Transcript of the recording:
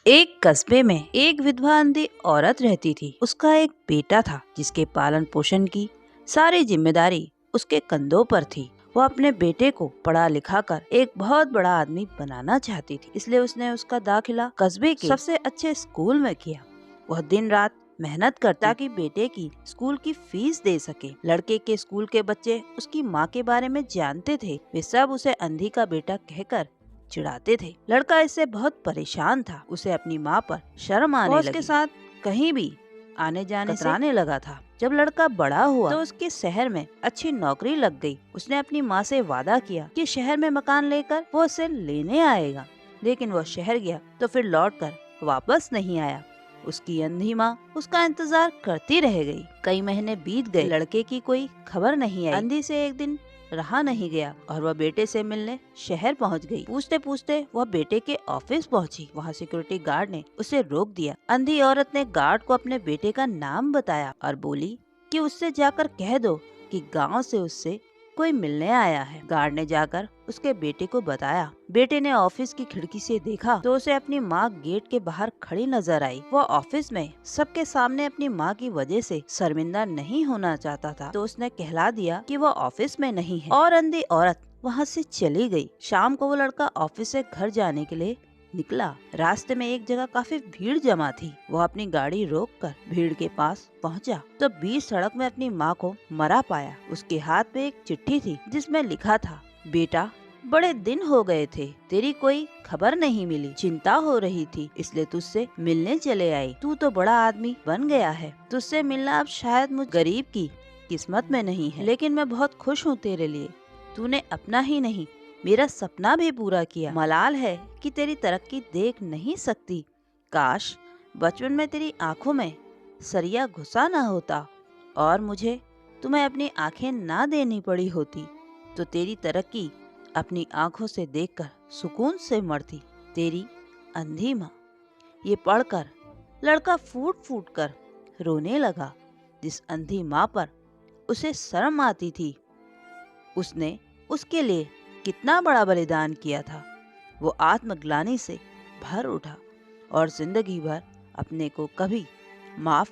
एक कस्बे में एक विधवा अंधी औरत रहती थी। उसका एक बेटा था जिसके पालन पोषण की सारी जिम्मेदारी उसके कंधों पर थी। वो अपने बेटे को पढ़ा लिखा कर एक बहुत बड़ा आदमी बनाना चाहती थी, इसलिए उसने उसका दाखिला कस्बे के सबसे अच्छे स्कूल में किया। वह दिन रात मेहनत करता ताकि बेटे की स्कूल की फीस दे सके। लड़के के स्कूल के बच्चे उसकी माँ के बारे में जानते थे। वे सब उसे अंधी का बेटा कहकर चिढ़ाते थे। लड़का इससे बहुत परेशान था। उसे अपनी माँ पर शर्म आने लगी। उसके साथ कहीं भी आने जाने कतराने लगा था। जब लड़का बड़ा हुआ तो उसके शहर में अच्छी नौकरी लग गई। उसने अपनी माँ से वादा किया कि शहर में मकान लेकर वो उसे लेने आएगा, लेकिन वो शहर गया तो फिर लौटकर वापस नहीं आया। उसकी अंधी माँ उसका इंतजार करती रह गई। कई महीने बीत गए, लड़के की कोई खबर नहीं आई। अंधी से एक दिन रहा नहीं गया और वह बेटे से मिलने शहर पहुंच गई। पूछते पूछते वह बेटे के ऑफिस पहुंची। वहां सिक्योरिटी गार्ड ने उसे रोक दिया। अंधी औरत ने गार्ड को अपने बेटे का नाम बताया और बोली कि उससे जाकर कह दो कि गांव से उससे कोई मिलने आया है। गार्ड ने जाकर उसके बेटे को बताया। बेटे ने ऑफिस की खिड़की से देखा तो उसे अपनी माँ गेट के बाहर खड़ी नजर आई। वो ऑफिस में सबके सामने अपनी माँ की वजह से शर्मिंदा नहीं होना चाहता था, तो उसने कहला दिया कि वो ऑफिस में नहीं है और अंधी औरत वहाँ से चली गई। शाम को वो लड़का ऑफिस से घर जाने के लिए निकला। रास्ते में एक जगह काफी भीड़ जमा थी। वो अपनी गाड़ी रोककर भीड़ के पास पहुंचा तो बीच सड़क में अपनी माँ को मरा पाया। उसके हाथ में एक चिट्ठी थी जिसमें लिखा था, बेटा बड़े दिन हो गए थे, तेरी कोई खबर नहीं मिली। चिंता हो रही थी इसलिए तुझसे मिलने चले आई। तू तो बड़ा आदमी बन गया है। तुझसे मिलना अब शायद मुझ गरीब की किस्मत में नहीं है, लेकिन मैं बहुत खुश हूँ तेरे लिए। तूने अपना ही नहीं मेरा सपना भी पूरा किया। मलाल है कि तेरी तरक्की देख नहीं सकती। काश बचपन में तेरी आंखों में सरिया घुसा ना होता और मुझे तुम्हें अपनी आंखें ना देनी पड़ी होती, तो तेरी तरक्की अपनी आंखों से देखकर सुकून से मरती। तेरी अंधी माँ। ये पढ़कर लड़का फूट फूट कर रोने लगा। जिस अंधी माँ पर उसे शर्म आती थी, उसने उसके लिए कितना बड़ा बलिदान किया था। वो आत्मग्लानि से भर उठा और जिंदगी भर अपने को कभी माफ